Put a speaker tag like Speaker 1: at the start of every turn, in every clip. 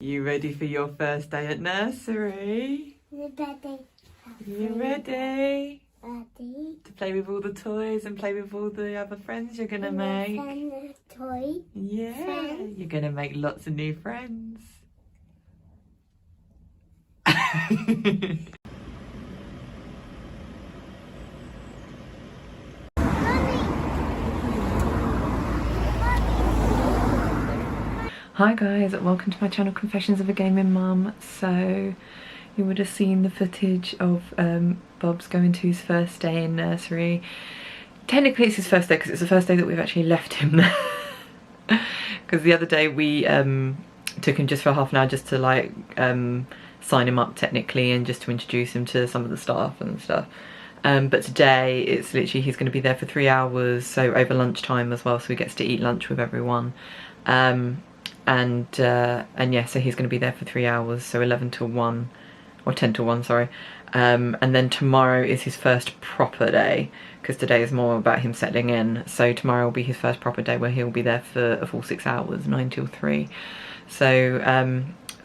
Speaker 1: You ready for your first day at nursery?
Speaker 2: Ready.
Speaker 1: You ready?
Speaker 2: Ready.
Speaker 1: To play with all the toys and play with all the other friends you're gonna make?
Speaker 2: Toy.
Speaker 1: Yeah,
Speaker 2: Friends.
Speaker 1: you're gonna make lots of new friends. Hi guys, welcome to my channel Confessions of a Gaming Mum. So you would have seen the footage of Bubs going to his first day in nursery. Technically it's his first day because it's the first day that we've actually left him there. Because the other day we took him just for half an hour just to like sign him up technically and just to introduce him to some of the staff and stuff. But today it's literally he's going to be there for 3 hours, so over lunchtime as well, so he gets to eat lunch with everyone. And yeah, so he's going to be there for 3 hours, so 11 till 1, or 10 till 1, sorry. And then tomorrow is his first proper day, because today is more about him settling in. So tomorrow will be his first proper day where he'll be there for a full 6 hours, 9 till 3. So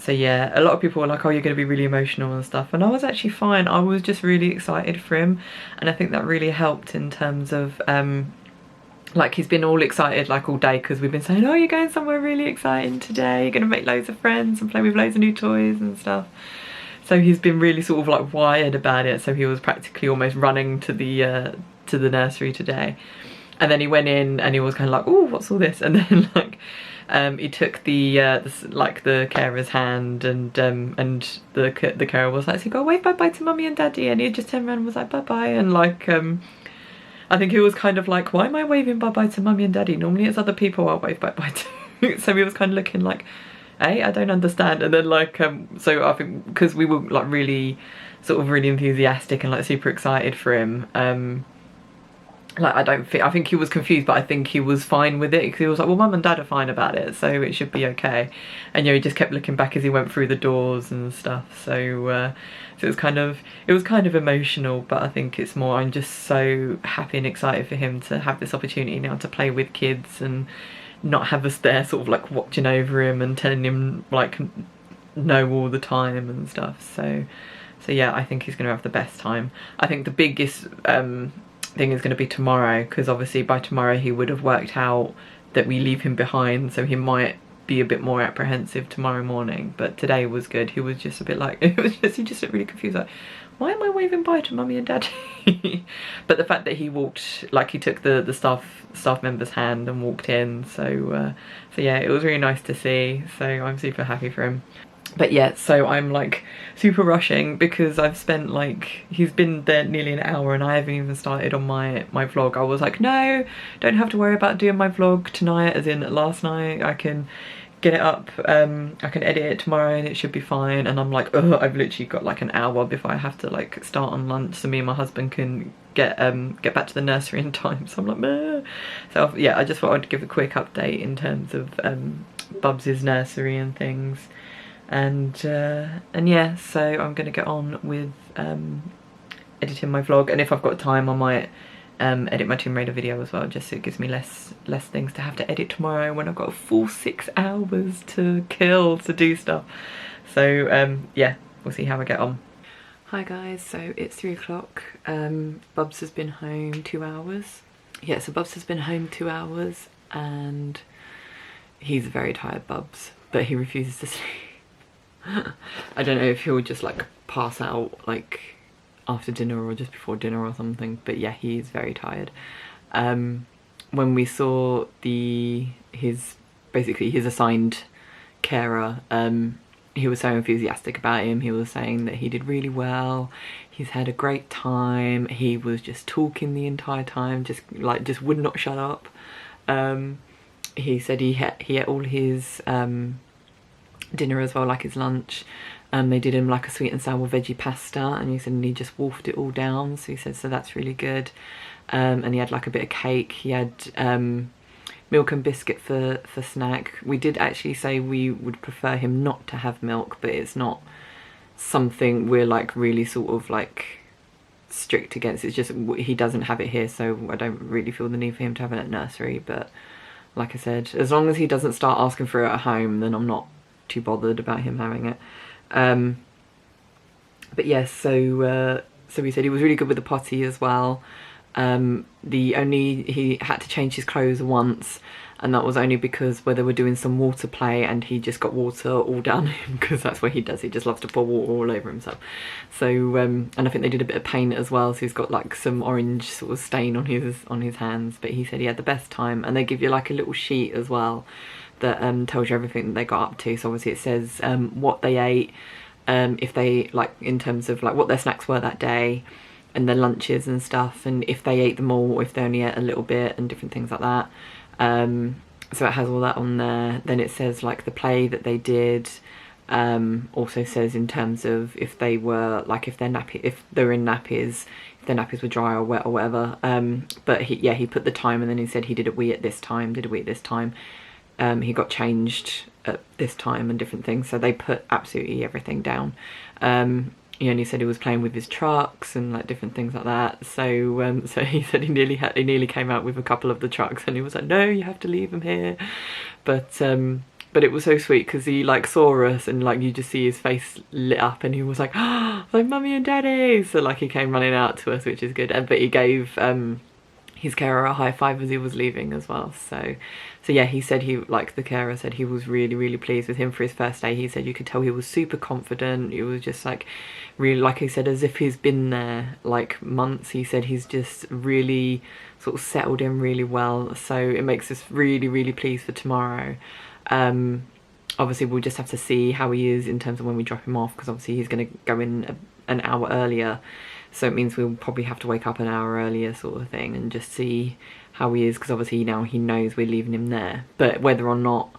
Speaker 1: yeah, a lot of people were like, oh, you're going to be really emotional and stuff. And I was actually fine. I was just really excited for him. And I think that really helped in terms of, like, he's been all excited like all day because we've been saying, oh, you're going somewhere really exciting today. You're going to make loads of friends and play with loads of new toys and stuff. So he's been really sort of like wired about it. So he was practically almost running to the nursery today. And then he went in and he was kind of like, oh, what's all this? And then like, he took the carer's hand, and the carer was like, so go wave bye-bye to mummy and daddy, and he just turned around and was like, bye-bye. And like, I think he was kind of like, why am I waving bye-bye to mummy and daddy? Normally it's other people I'll wave bye-bye to. So he was kind of looking like, hey, I don't understand. And then like, so I think because we were like really enthusiastic and like super excited for him, like I think he was confused, but I think he was fine with it because he was like, well, mum and dad are fine about it, so it should be okay. And he just kept looking back as he went through the doors and stuff. So so it was kind of emotional, but I think it's more, I'm just so happy and excited for him to have this opportunity now to play with kids and not have us there sort of like watching over him and telling him like no all the time and stuff. So yeah, I think he's going to have the best time. I think the biggest thing is going to be tomorrow, because obviously by tomorrow he would have worked out that we leave him behind, so he might be a bit more apprehensive tomorrow morning. But today was good. He was just a bit like, he just looked really confused, like, why am I waving bye to mummy and daddy? But the fact that he walked, like he took the staff member's hand and walked in, so yeah, it was really nice to see. So I'm super happy for him. But yeah, so I'm like super rushing because I've spent like, he's been there nearly an hour and I haven't even started on my vlog. I was like, no, don't have to worry about doing my vlog tonight, as in last night. I can get it up, I can edit it tomorrow and it should be fine. And I'm like, oh, I've literally got like an hour before I have to like start on lunch so me and my husband can get back to the nursery in time. So I'm like, meh. So yeah, I just thought I'd give a quick update in terms of Bubs' nursery and things. And yeah, so I'm gonna get on with editing my vlog, and if I've got time I might edit my Tomb Raider video as well, just so it gives me less things to have to edit tomorrow when I've got a full 6 hours to kill to do stuff. So yeah, we'll see how I get on. Hi guys, so it's 3 o'clock. Bubs has been home 2 hours. Yeah, so Bubs has been home 2 hours and he's very tired, Bubs, but he refuses to sleep. I don't know if he'll just like pass out like after dinner or just before dinner or something, but yeah, he's very tired. When we saw his assigned carer, he was so enthusiastic about him. He was saying that he did really well, he's had a great time, he was just talking the entire time, just would not shut up. He said he ate all his dinner as well, like his lunch. They did him like a sweet and sour veggie pasta, and he said he just wolfed it all down, so he said, so that's really good. And he had like a bit of cake, he had milk and biscuit for snack. We did actually say we would prefer him not to have milk, but it's not something we're like really sort of like strict against. It's just he doesn't have it here, so I don't really feel the need for him to have it at nursery. But like I said, as long as he doesn't start asking for it at home, then I'm not too bothered about him having it. But yes, so he said he was really good with the potty as well. He had to change his clothes once, and that was only because where they were doing some water play and he just got water all down him, because that's what he does, he just loves to pour water all over himself. So and I think they did a bit of paint as well, so he's got like some orange sort of stain on his hands. But he said he had the best time, and they give you like a little sheet as well that tells you everything that they got up to. So obviously it says what they ate, if they, like, in terms of like what their snacks were that day, and their lunches and stuff, and if they ate them all or if they only ate a little bit, and different things like that. So it has all that on there. Then it says like the play that they did, also says in terms of if they were like, if they're if they were in nappies, if their nappies were dry or wet or whatever. But he put the time, and then he said he did a wee at this time, did a wee at this time. He got changed at this time and different things, so they put absolutely everything down. He only said he was playing with his trucks and like different things like that. So so he said he nearly came out with a couple of the trucks, and he was like, no, you have to leave them here. But it was so sweet because he like saw us, and like you just see his face lit up, and he was like, oh, like mummy and daddy. So like he came running out to us, which is good. But he gave his carer a high five as he was leaving as well. So yeah, he said the carer said he was really, really pleased with him for his first day. He said you could tell he was super confident. He was just like really, like he said, as if he's been there like months. He said he's just really sort of settled in really well. So it makes us really, really pleased for tomorrow. Obviously we'll just have to see how he is in terms of when we drop him off, because obviously he's going to go in an hour earlier. So it means we'll probably have to wake up an hour earlier sort of thing, and just see how he is, because obviously now he knows we're leaving him there. But whether or not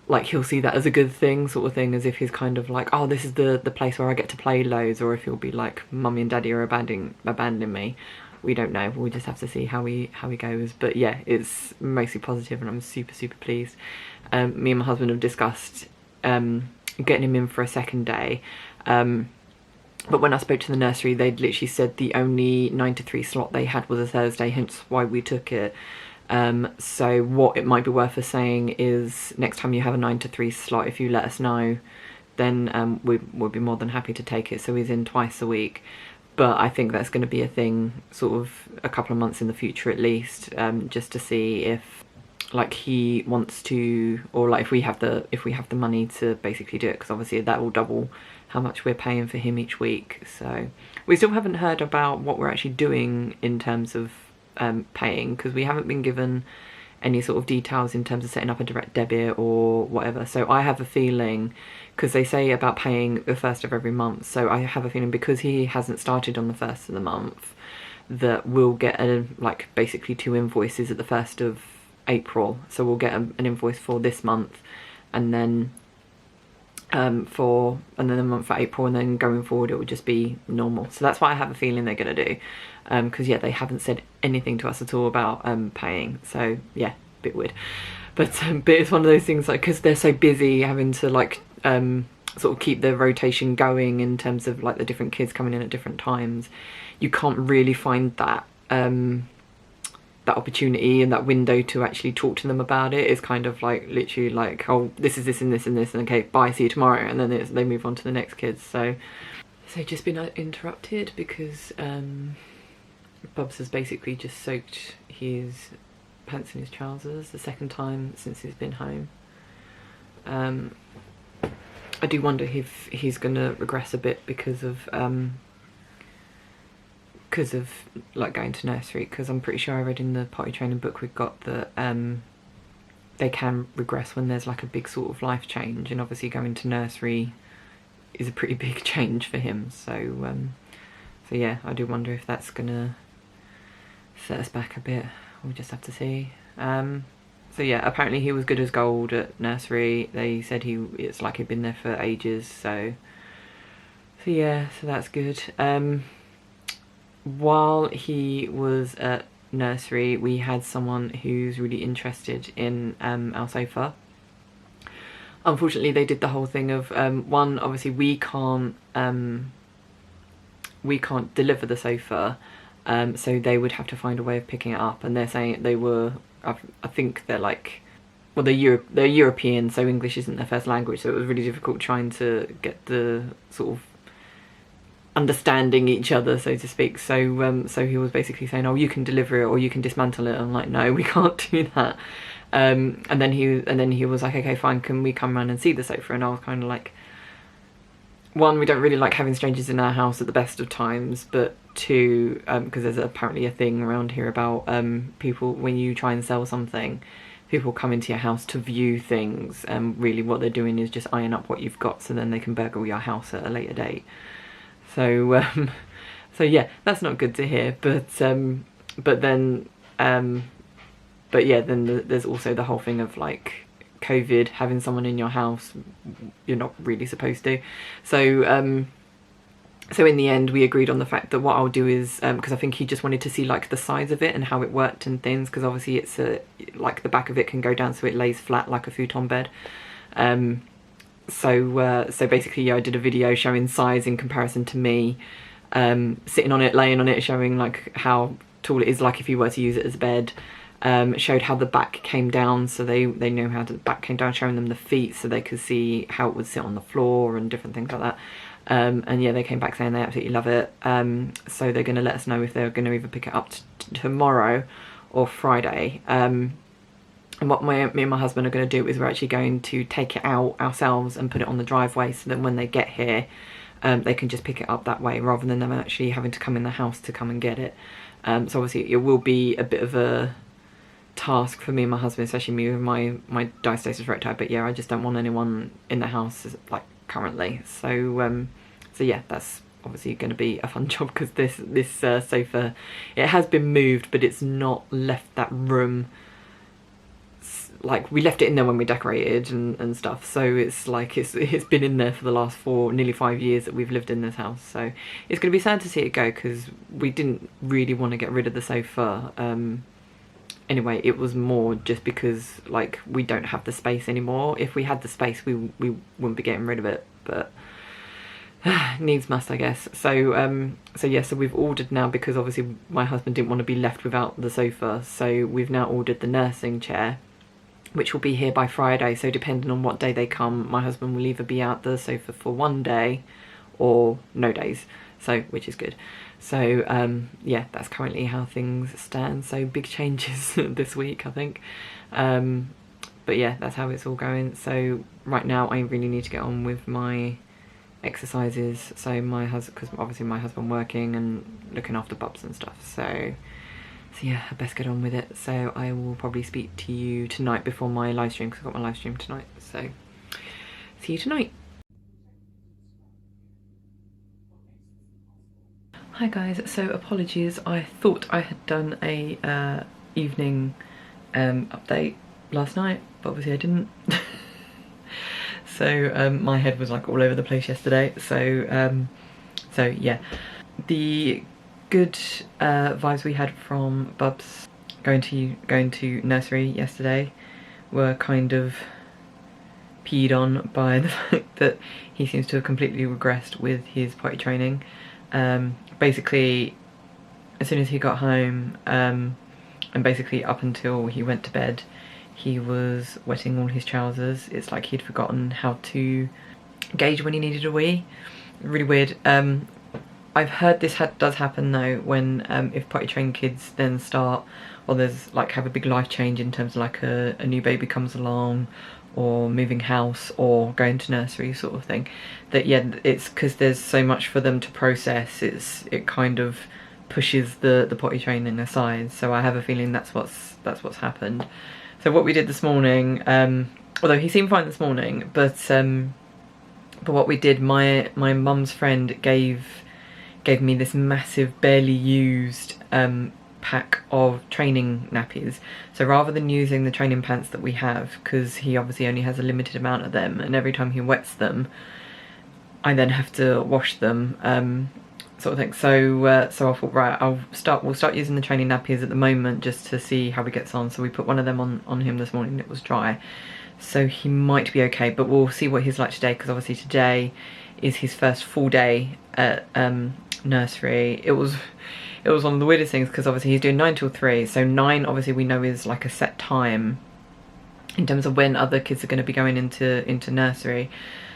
Speaker 1: like he'll see that as a good thing sort of thing, as if he's kind of like, oh, this is the place where I get to play loads, or if he'll be like, mummy and daddy are abandoning me, we don't know. We'll just have to see how he goes. But yeah, it's mostly positive, and I'm super, super pleased. Me and my husband have discussed getting him in for a second day. But when I spoke to the nursery, they'd literally said the only 9 to 3 slot they had was a Thursday, hence why we took it. So what it might be worth us saying is, next time you have a 9 to 3 slot, if you let us know, then we'll be more than happy to take it. So he's in twice a week. But I think that's going to be a thing sort of a couple of months in the future at least, just to see if like he wants to, or like if we have the money to basically do it, because obviously that will double how much we're paying for him each week. So we still haven't heard about what we're actually doing in terms of paying, because we haven't been given any sort of details in terms of setting up a direct debit or whatever. So I have a feeling, because they say about paying the first of every month, so I have a feeling because he hasn't started on the first of the month, that we'll get like basically 2 invoices at the 1st of April. So we'll get an invoice for this month, and then a month for April, and then going forward it will just be normal. So that's what I have a feeling they're gonna do, because yeah, they haven't said anything to us at all about paying. So yeah, a bit weird, but it's one of those things, like, because they're so busy having to like sort of keep the rotation going in terms of like the different kids coming in at different times, you can't really find that that opportunity and that window to actually talk to them about it. It's kind of like literally like, oh, this is this and this and this, and okay, bye, see you tomorrow, and then they move on to the next kids. So just been interrupted because Bubs has basically just soaked his pants in his trousers the second time since he's been home. I do wonder if he's gonna regress a bit because of like going to nursery, because I'm pretty sure I read in the potty training book we got that they can regress when there's like a big sort of life change, and obviously going to nursery is a pretty big change for him. So so yeah, I do wonder if that's gonna set us back a bit. We'll just have to see. So yeah, apparently he was good as gold at nursery. They said it's like he'd been there for ages. So yeah, so that's good. While he was at nursery, we had someone who's really interested in our sofa. Unfortunately, they did the whole thing of one, obviously we can't deliver the sofa, so they would have to find a way of picking it up, and they're saying they were, I think they're like well, they're European, so English isn't their first language, so it was really difficult trying to get the sort of understanding each other, so to speak. So he was basically saying, oh, you can deliver it or you can dismantle it. I'm like, no, we can't do that. And then he was like, okay, fine, can we come around and see the sofa? And I was kind of like, one, we don't really like having strangers in our house at the best of times, but two, because there's apparently a thing around here about people, when you try and sell something, people come into your house to view things, and really what they're doing is just eyeing up what you've got so then they can burgle your house at a later date. So so yeah, that's not good to hear, but yeah, then there's also the whole thing of like COVID, having someone in your house you're not really supposed to. So so in the end we agreed on the fact that what I'll do is, because I think he just wanted to see like the size of it and how it worked and things, because obviously it's like the back of it can go down so it lays flat like a futon bed. So basically, yeah, I did a video showing size in comparison to me, sitting on it, laying on it, showing like how tall it is, like if you were to use it as a bed. Showed how the back came down, so they know how the back came down, showing them the feet so they could see how it would sit on the floor and different things like that. And yeah, they came back saying they absolutely love it. So they're going to let us know if they're going to either pick it up tomorrow or Friday. And what me and my husband are going to do is we're actually going to take it out ourselves and put it on the driveway, so that when they get here they can just pick it up that way rather than them actually having to come in the house to come and get it. So obviously it will be a bit of a task for me and my husband, especially me with my diastasis recti, but yeah, I just don't want anyone in the house like currently. So so yeah, that's obviously going to be a fun job, because this sofa, it has been moved but it's not left that room. Like, we left it in there when we decorated and stuff, so it's like it's been in there for the last nearly 5 years that we've lived in this house. So it's going to be sad to see it go, because we didn't really want to get rid of the sofa. Anyway, it was more just because like we don't have the space anymore. If we had the space we wouldn't be getting rid of it, but needs must, I guess. So so yeah, so we've ordered now, because obviously my husband didn't want to be left without the sofa, so we've now ordered the nursing chair, which will be here by Friday. So depending on what day they come, my husband will either be out the sofa for one day or no days, so which is good. So yeah, that's currently how things stand. So big changes this week, I think. But yeah, that's how it's all going. So right now I really need to get on with my exercises. So my husband, because obviously my husband working and looking after Bubs and stuff, so yeah, I best get on with it. So I will probably speak to you tonight before my live stream, because I've got my live stream tonight. So see you tonight. Hi guys, so apologies, I thought I had done a evening update last night, but obviously I didn't. So my head was like all over the place yesterday. So so yeah, the good vibes we had from Bubs going to nursery yesterday were kind of peed on by the fact that he seems to have completely regressed with his potty training. Basically, as soon as he got home, and basically up until he went to bed, he was wetting all his trousers. It's like he'd forgotten how to gauge when he needed a wee. Really weird. I've heard this does happen though when if potty trained kids then start, or there's like have a big life change in terms of like a new baby comes along, or moving house, or going to nursery sort of thing, that yeah, it's because there's so much for them to process, it kind of pushes the potty training aside. So I have a feeling that's what's happened. So what we did this morning, although he seemed fine this morning, but what we did, my mum's friend gave me this massive barely used pack of training nappies. So rather than using the training pants that we have, because he obviously only has a limited amount of them, and every time he wets them I then have to wash them, sort of thing. So so I thought, right, we'll start using the training nappies at the moment just to see how he gets on. So we put one of them on him this morning. It was dry, so he might be okay, but we'll see what he's like today, because obviously today is his first full day at nursery. It was one of the weirdest things, because obviously he's doing 9 till 3, so 9 obviously we know is like a set time in terms of when other kids are going to be going into nursery.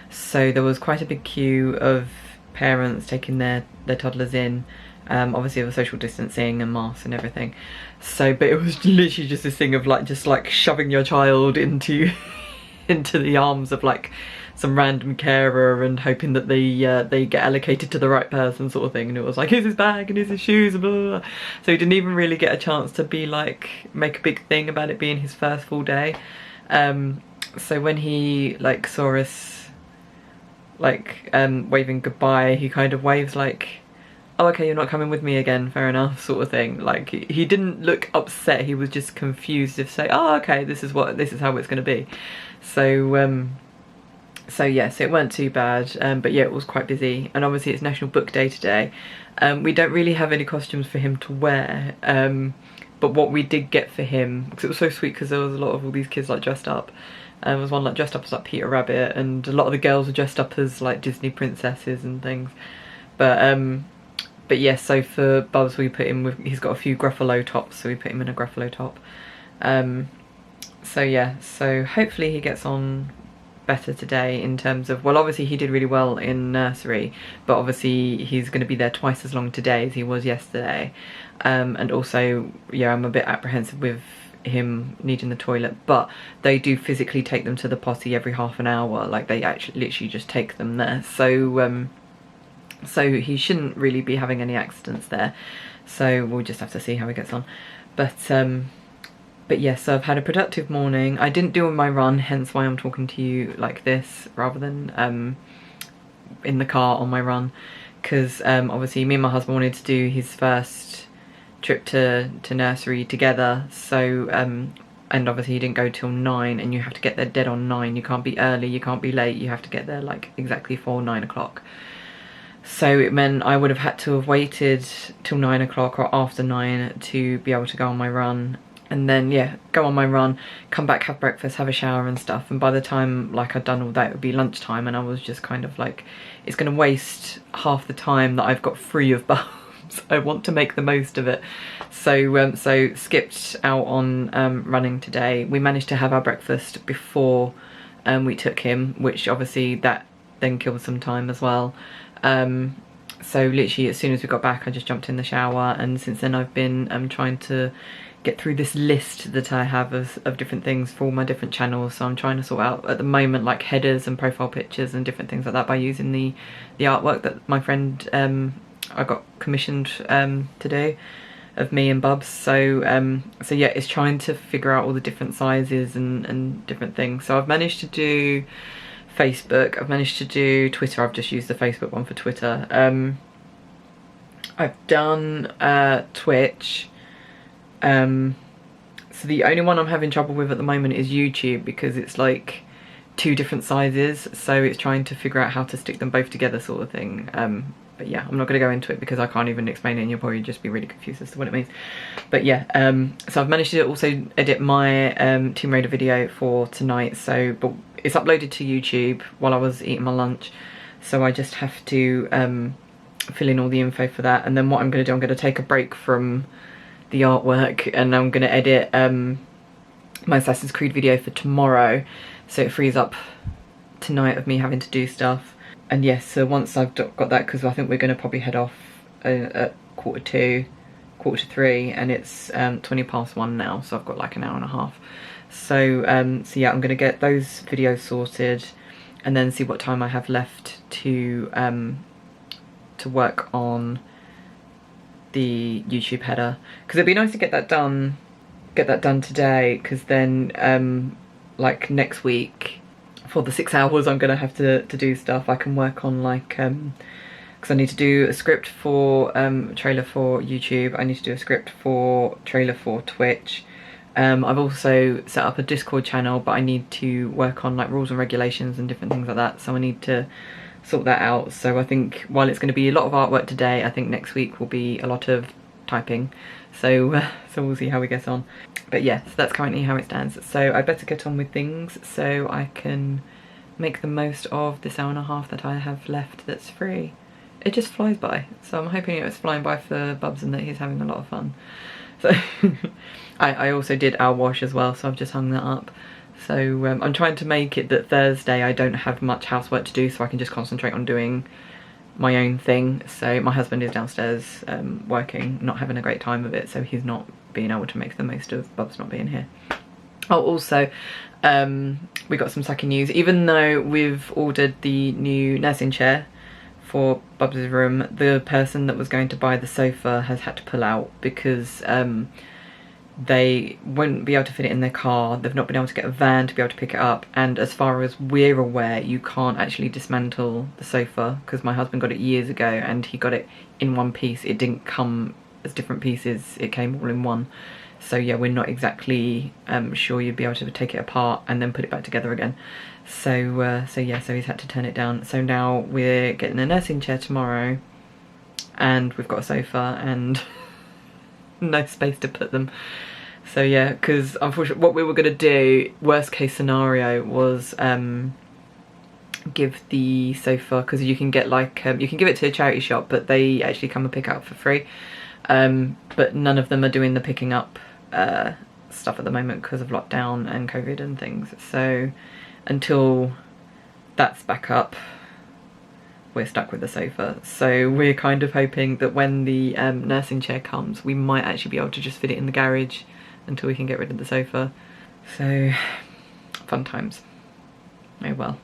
Speaker 1: So there was quite a big queue of parents taking their toddlers in. Obviously with social distancing and masks and everything. So, but it was literally just this thing of like, just like shoving your child into into the arms of like some random carer and hoping that they get allocated to the right person, sort of thing. And it was like, here's his bag and here's his shoes and blah, blah, blah. So he didn't even really get a chance to be like, make a big thing about it being his first full day. So when he like saw us like waving goodbye, he kind of waves like, oh okay, you're not coming with me again, fair enough, sort of thing. Like he didn't look upset, he was just confused to say, oh okay, this is how it's going to be. So so yes, it weren't too bad, but yeah, it was quite busy. And obviously it's National Book Day today. We don't really have any costumes for him to wear, but what we did get for him, because it was so sweet, because there was a lot of all these kids like dressed up. There was one like dressed up as like Peter Rabbit, and a lot of the girls were dressed up as like Disney princesses and things. But yeah, so for Bubs we put him with, he's got a few Gruffalo tops, so we put him in a Gruffalo top. So yeah, so hopefully he gets on better today in terms of, well obviously he did really well in nursery, but obviously he's going to be there twice as long today as he was yesterday. And also, yeah, I'm a bit apprehensive with him needing the toilet, but they do physically take them to the potty every half an hour, like they actually literally just take them there. So he shouldn't really be having any accidents there, so we'll just have to see how he gets on. But yes, so I've had a productive morning. I didn't do my run, hence why I'm talking to you like this rather than in the car on my run, because obviously me and my husband wanted to do his first trip to nursery together, so and obviously he didn't go till 9, and you have to get there dead on 9. You can't be early, you can't be late, you have to get there like exactly for 9 o'clock. So it meant I would have had to have waited till 9 o'clock or after 9 to be able to go on my run. And then, yeah, go on my run, come back, have breakfast, have a shower and stuff. And by the time, like, I'd done all that, it would be lunchtime. And I was just kind of like, it's going to waste half the time that I've got free of Bubs. I want to make the most of it. So, so skipped out on running today. We managed to have our breakfast before we took him, which obviously that then killed some time as well. So literally as soon as we got back, I just jumped in the shower, and since then I've been trying to get through this list that I have of different things for all my different channels. So I'm trying to sort out at the moment like headers and profile pictures and different things like that by using the artwork that my friend I got commissioned to do of me and Bubs. So so yeah, it's trying to figure out all the different sizes and different things. So I've managed to do Facebook, I've managed to do Twitter. I've just used the Facebook one for Twitter. I've done Twitch. So the only one I'm having trouble with at the moment is YouTube, because it's like 2 different sizes, so it's trying to figure out how to stick them both together, sort of thing. But yeah, I'm not going to go into it because I can't even explain it and you'll probably just be really confused as to what it means. But yeah, so I've managed to also edit my Tomb Raider video for tonight, so but it's uploaded to YouTube while I was eating my lunch, so I just have to fill in all the info for that. And then what I'm going to do, I'm going to take a break from the artwork and I'm going to edit my Assassin's Creed video for tomorrow, so it frees up tonight of me having to do stuff. And yes, so once I've got that, because I think we're going to probably head off at 2:45, 3:45, and it's 1:20 now, so I've got like an hour and a half. So so yeah, I'm going to get those videos sorted and then see what time I have left to work on the YouTube header, because it'd be nice to get that done today, because then like next week for the 6 hours I'm gonna have to do stuff, I can work on like because I need to do a script for a trailer for YouTube, I need to do a script for trailer for Twitch. I've also set up a Discord channel, but I need to work on like rules and regulations and different things like that, so I need to sort that out. So I think while it's going to be a lot of artwork today, I think next week will be a lot of typing, so so we'll see how we get on. But yeah, so that's currently how it stands. So I better get on with things so I can make the most of this hour and a half that I have left that's free. It just flies by, so I'm hoping it's flying by for Bubs and that he's having a lot of fun. So I also did our wash as well, so I've just hung that up. So I'm trying to make it that Thursday I don't have much housework to do, so I can just concentrate on doing my own thing. So my husband is downstairs working, not having a great time of it, so he's not being able to make the most of Bubs not being here. Oh, also, we got some sucky news. Even though we've ordered the new nursing chair for Bubs' room, the person that was going to buy the sofa has had to pull out because they won't be able to fit it in their car. They've not been able to get a van to be able to pick it up, and as far as we're aware, you can't actually dismantle the sofa, because my husband got it years ago and he got it in one piece. It didn't come as different pieces, it came all in one. So yeah, we're not exactly sure you'd be able to take it apart and then put it back together again. So yeah, so he's had to turn it down. So now we're getting a nursing chair tomorrow, and we've got a sofa and no space to put them. So yeah, because unfortunately what we were going to do, worst case scenario, was give the sofa, because you can get like, you can give it to a charity shop, but they actually come and pick it up for free. But none of them are doing the picking up stuff at the moment because of lockdown and COVID and things. So until that's back up, we're stuck with the sofa. So we're kind of hoping that when the nursing chair comes, we might actually be able to just fit it in the garage until we can get rid of the sofa. So fun times. Oh well.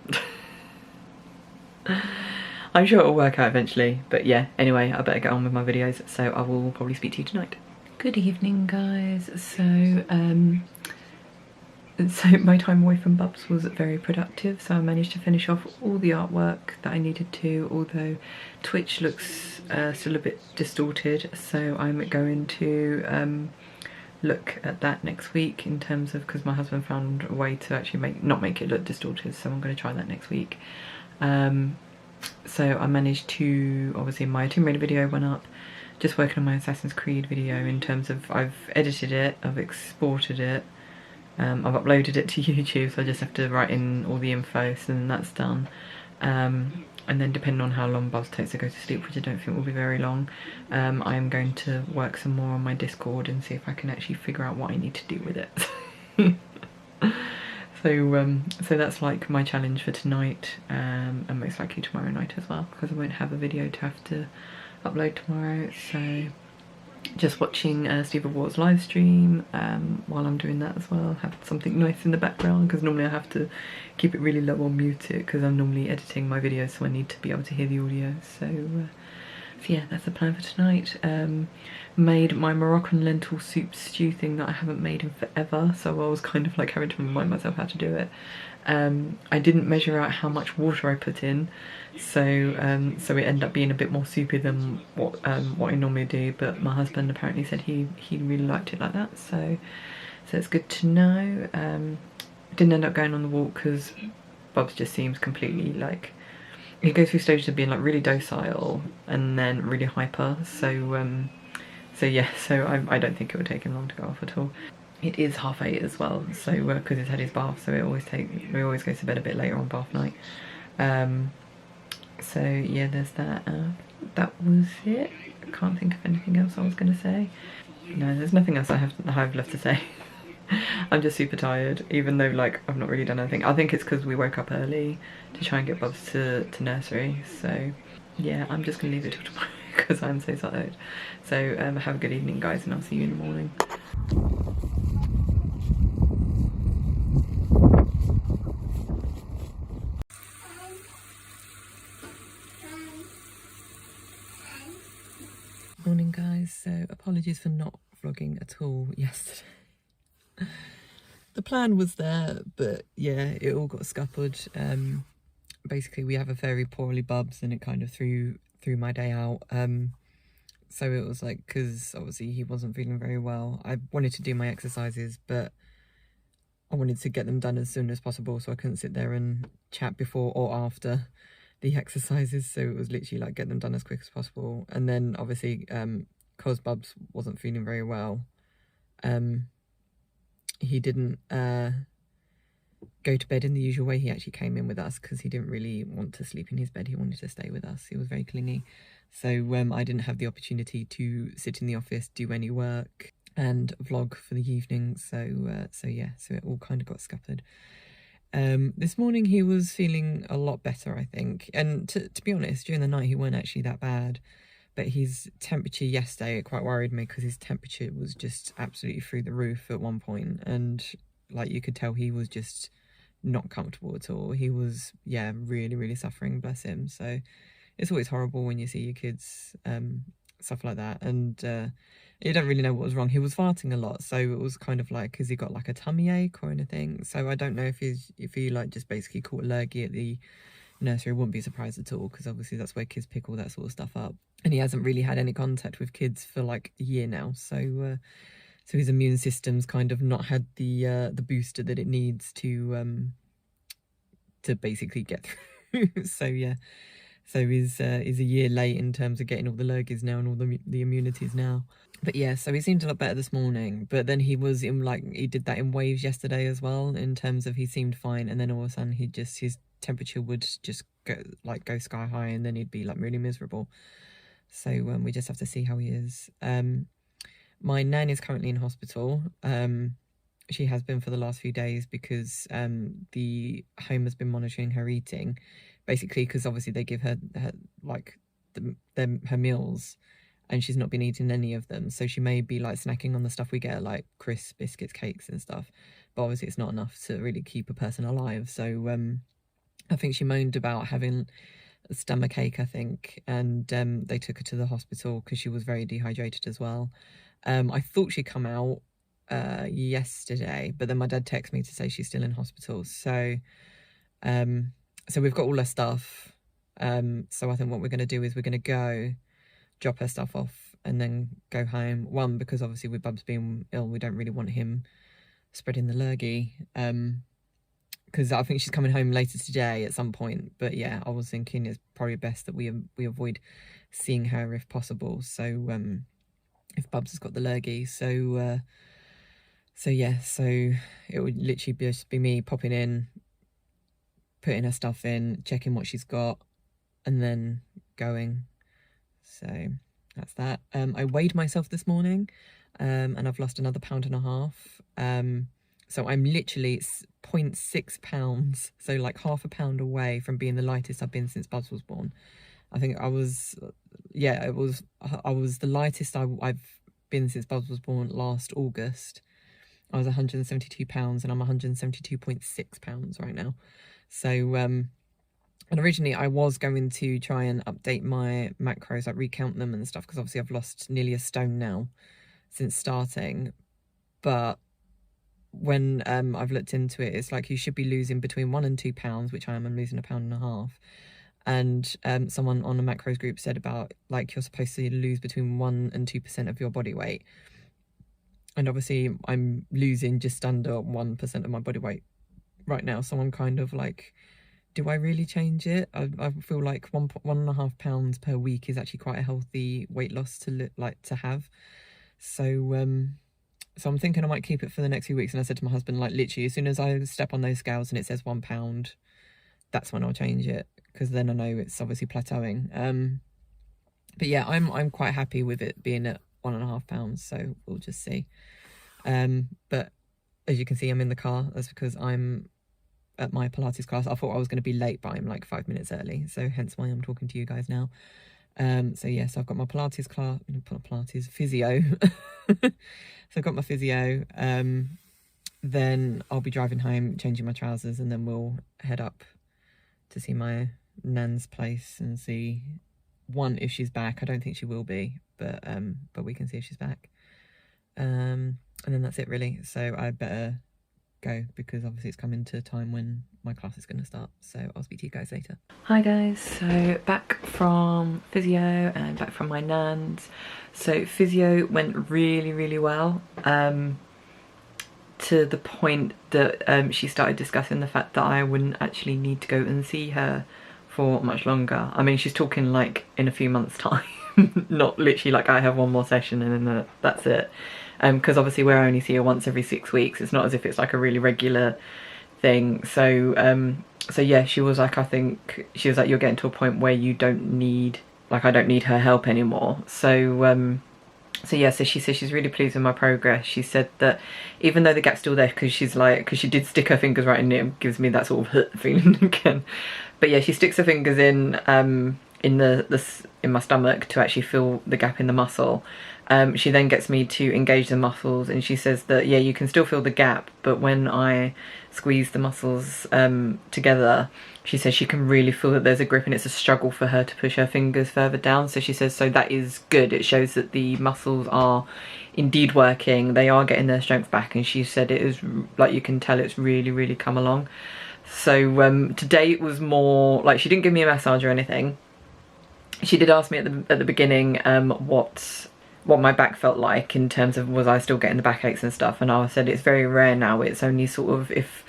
Speaker 1: I'm sure it'll work out eventually, but yeah, anyway, I better get on with my videos, so I will probably speak to you tonight. Good evening, guys. So my time away from Bubs was very productive, so I managed to finish off all the artwork that I needed to, although Twitch looks still a bit distorted, so I'm going to look at that next week, in terms of, because my husband found a way to actually not make it look distorted, so I'm going to try that next week. So I managed to, obviously my Tomb Raider video went up, just working on my Assassin's Creed video, in terms of I've edited it, I've exported it, I've uploaded it to YouTube, so I just have to write in all the info, so then that's done. And then depending on how long Bubs takes to go to sleep, which I don't think will be very long, I'm going to work some more on my Discord and see if I can actually figure out what I need to do with it. So that's like my challenge for tonight, and most likely tomorrow night as well, because I won't have a video to have to upload tomorrow. So just watching Steve of War's live stream while I'm doing that as well, have something nice in the background, because normally I have to keep it really low or mute it, because I'm normally editing my videos, so I need to be able to hear the audio. So yeah, that's the plan for tonight. Made my Moroccan lentil soup stew thing that I haven't made in forever, so I was kind of like having to remind myself how to do it. I didn't measure out how much water I put in, so it ended up being a bit more soupy than what I normally do, but my husband apparently said he really liked it like that, so it's good to know. Didn't end up going on the walk because Bubs just seems completely like, he goes through stages of being like really docile and then really hyper, so yeah, so I don't think it would take him long to go off at all. It is 8:30 as well, so because he's had his bath, so we always go to bed a bit later on bath night. So yeah, there's that. That was it. I can't think of anything else I was going to say. No, there's nothing else I have left to say. I'm just super tired, even though like I've not really done anything. I think it's because we woke up early to try and get Bubs to nursery, so yeah, I'm just gonna leave it till tomorrow because I'm so tired. So have a good evening, guys, and I'll see you in the morning. Morning, guys. So apologies for not vlogging at all yesterday. The plan was there, but yeah, it all got scuppered. Basically we have a very poorly Bubs, and it kind of threw my day out. So it was like, because obviously he wasn't feeling very well, I wanted to do my exercises, but I wanted to get them done as soon as possible, so I couldn't sit there and chat before or after the exercises, so it was literally like get them done as quick as possible. And then obviously because Bubs wasn't feeling very well, he didn't go to bed in the usual way. He actually came in with us because he didn't really want to sleep in his bed. He wanted to stay with us. He was very clingy. So I didn't have the opportunity to sit in the office, do any work. and vlog for the evening. So yeah, so it all kind of got scuppered. This morning he was feeling a lot better, I think, and to be honest, during the night he weren't actually that bad, but his temperature yesterday, it quite worried me because his temperature was just absolutely through the roof at one point, and like you could tell he was just not comfortable at all. He was, yeah, really suffering, bless him. So it's always horrible when you see your kids suffer like that, and you don't really know what was wrong. He was farting a lot, so it was kind of like, has he got like a tummy ache or anything? So I don't know if he like just basically caught allergy at the nursery. I wouldn't be surprised at all, because obviously that's where kids pick all that sort of stuff up, and he hasn't really had any contact with kids for like a year now, so so his immune system's kind of not had the booster that it needs to basically get through. So yeah, so he's a year late in terms of getting all the lurgies now and all the immunities now. But yeah, so he seemed a lot better this morning, but then he was in, like, he did that in waves yesterday as well, in terms of he seemed fine, and then all of a sudden his temperature would just go sky high, and then he'd be like really miserable. So we just have to see how he is. My nan is currently in hospital. She has been for the last few days because the home has been monitoring her eating, basically because obviously they give her like her meals, and she's not been eating any of them, so she may be like snacking on the stuff we get, like crisps, biscuits, cakes and stuff, but obviously it's not enough to really keep a person alive. So I think she moaned about having a stomach ache, I think, and they took her to the hospital because she was very dehydrated as well. I thought she'd come out yesterday, but then my dad texted me to say she's still in hospital. So so we've got all her stuff. So I think what we're going to do is we're going to go drop her stuff off and then go home. One, because obviously with Bubs being ill, we don't really want him spreading the lurgy, because I think she's coming home later today at some point. But yeah, I was thinking it's probably best that we avoid seeing her if possible. So if Bubs has got the lurgy, so yeah, so it would literally just be me popping in, putting her stuff in, checking what she's got, and then going. So that's that. I weighed myself this morning, and I've lost another £1.5. So I'm literally 0.6 pounds, so like half a pound away from being the lightest I've been since Buzz was born. I think I was, yeah, I was the lightest I've been since Buzz was born last August. I was 172 pounds, and I'm 172.6 pounds right now. So and originally I was going to try and update my macros, like recount them and stuff, because obviously I've lost nearly a stone now since starting. But when I've looked into it, it's like you should be losing between 1 and 2 pounds, which I am. I'm losing £1.5 pounds. And someone on the macros group said about, like, you're supposed to lose between 1 and 2% of your body weight. And obviously I'm losing just under 1% of my body weight right now. So I'm kind of like, do I really change it? I feel like 1.5 pounds per week is actually quite a healthy weight loss to have. So so I'm thinking I might keep it for the next few weeks. And I said to my husband, like, literally as soon as I step on those scales and it says 1 pound, that's when I'll change it, because then I know it's obviously plateauing. But yeah, I'm quite happy with it being at 1.5 pounds. So we'll just see. But as you can see, I'm in the car. That's because I'm at my Pilates class. I thought I was going to be late, but I'm like 5 minutes early, so hence why I'm talking to you guys now. So yes, I've got my Pilates class, physio. So I've got my physio. Then I'll be driving home, changing my trousers, and then we'll head up to see my nan's place and see, one, if she's back. I don't think she will be, but we can see if she's back. And then that's it really. So I better go, because obviously it's coming to a time when my class is going to start. So I'll speak to you guys later. Hi guys, so back from physio and back from my nan's. So physio went really well, to the point that she started discussing the fact that I wouldn't actually need to go and see her for much longer. I mean, she's talking like in a few months time, not literally like I have one more session and then that's it. Because obviously we only see her once every 6 weeks. It's not as if it's like a really regular thing. So so yeah, she was like, I think she was like, you're getting to a point where you don't need, like, I don't need her help anymore. So So yeah, so she says she's really pleased with my progress. She said that even though the gap's still there, because she did stick her fingers right in it, it gives me that sort of hurt feeling again. But yeah, she sticks her fingers in in my stomach to actually feel the gap in the muscle. She then gets me to engage the muscles, and she says that yeah, you can still feel the gap, but when I squeeze the muscles together, she says she can really feel that there's a grip, and it's a struggle for her to push her fingers further down. So she says, so that is good. It shows that the muscles are indeed working. They are getting their strength back, and she said it is, like, you can tell it's really, really come along. So today it was more like, she didn't give me a massage or anything. She did ask me at the beginning what my back felt like in terms of was I still getting the backaches and stuff, and I said it's very rare now. It's only sort of, if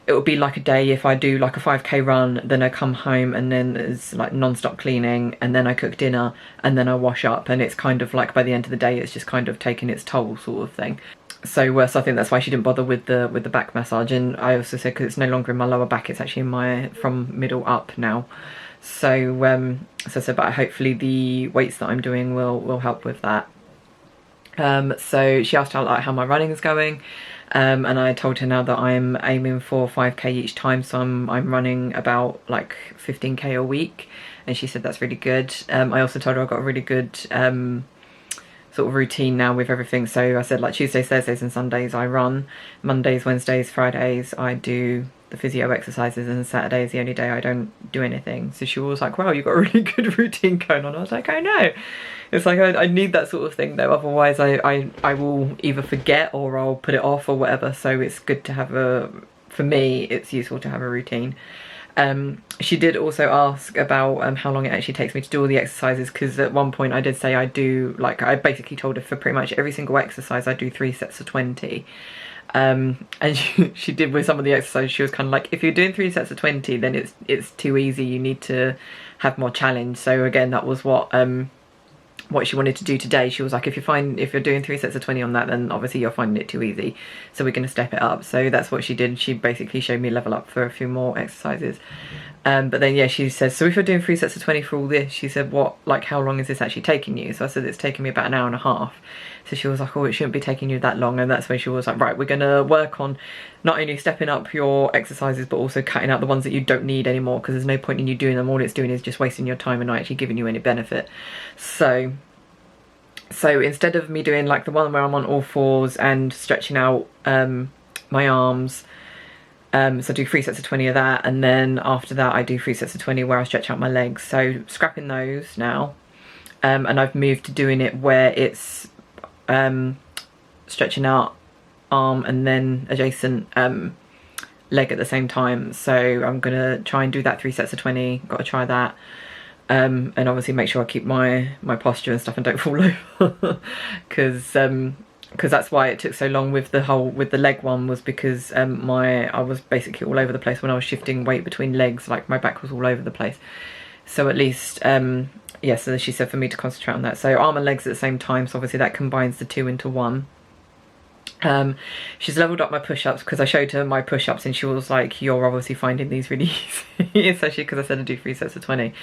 Speaker 1: it would be like a day if I do like a 5k run, then I come home and then there's like non-stop cleaning, and then I cook dinner, and then I wash up, and it's kind of like by the end of the day it's just kind of taking its toll sort of thing. So, so I think that's why she didn't bother with the back massage. And I also said because it's no longer in my lower back, it's actually in my from middle up now. So so I said, but hopefully the weights that I'm doing will help with that. So she asked how my running is going, and I told her now that I'm aiming for 5k each time, so I'm running about like 15k a week, and she said that's really good. I also told her I've got a really good sort of routine now with everything. So I said like Tuesdays, Thursdays and Sundays I run, Mondays, Wednesdays, Fridays I do the physio exercises, and Saturday is the only day I don't do anything. So she was like, wow, you've got a really good routine going on. I was like, I know. It's like I need that sort of thing though, otherwise I will either forget or I'll put it off or whatever. So it's good to have for me it's useful to have a routine. She did also ask about how long it actually takes me to do all the exercises, because at one point I did say I do, like, I basically told her for pretty much every single exercise I do 3 sets of 20. And she did with some of the exercises, she was kind of like, if you're doing 3 sets of 20 then it's too easy, you need to have more challenge. So again, that was what she wanted to do today. She was like, if you're doing 3 sets of 20 on that, then obviously you're finding it too easy, so we're going to step it up. So that's what she did. She basically showed me level up for a few more exercises. But then yeah, she says, so if you're doing 3 sets of 20 for all this, she said, how long is this actually taking you? So I said it's taking me about an hour and a half. So she was like, oh, it shouldn't be taking you that long. And that's when she was like, right, we're gonna work on not only stepping up your exercises but also cutting out the ones that you don't need anymore, because there's no point in you doing them. All it's doing is just wasting your time and not actually giving you any benefit. So instead of me doing like the one where I'm on all fours and stretching out my arms, so I do 3 sets of 20 of that, and then after that I do 3 sets of 20 where I stretch out my legs. So scrapping those now, and I've moved to doing it where it's stretching out arm and then adjacent leg at the same time. So I'm gonna try and do that 3 sets of 20. Got to try that. And obviously make sure I keep my posture and stuff and don't fall over, because that's why it took so long with the leg one, was because I was basically all over the place when I was shifting weight between legs. Like my back was all over the place. So at least yeah, so she said for me to concentrate on that. So arm and legs at the same time, so obviously that combines the 2 into 1. She's leveled up my push-ups, because I showed her my push-ups and she was like, you're obviously finding these really easy, especially because I said I do 3 sets of 20.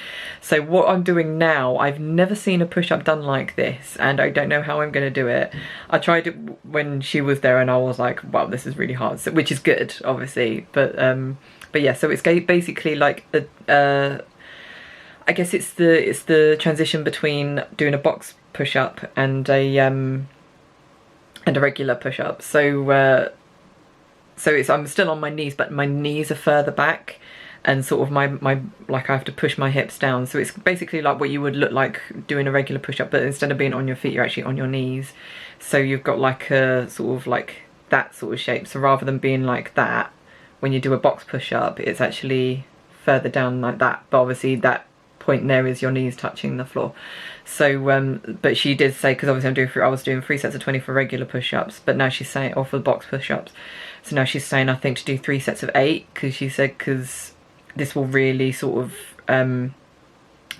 Speaker 1: So what I'm doing now, I've never seen a push-up done like this, and I don't know how I'm going to do it. I tried it when she was there and I was like, wow, this is really hard, so, which is good obviously, but yeah, so it's basically like I guess it's the transition between doing a box push-up and a regular push-up. So it's, I'm still on my knees, but my knees are further back, and sort of my like I have to push my hips down. So it's basically like what you would look like doing a regular push-up, but instead of being on your feet, you're actually on your knees. So you've got like a sort of like that sort of shape. So rather than being like that, when you do a box push-up, it's actually further down like that. But obviously that point there is your knees touching the floor. So but she did say, because obviously I was doing 3 sets of 20 for regular push-ups, but now she's saying, or for the box push-ups, so now she's saying I think to do 3 sets of 8, because she said because this will really sort of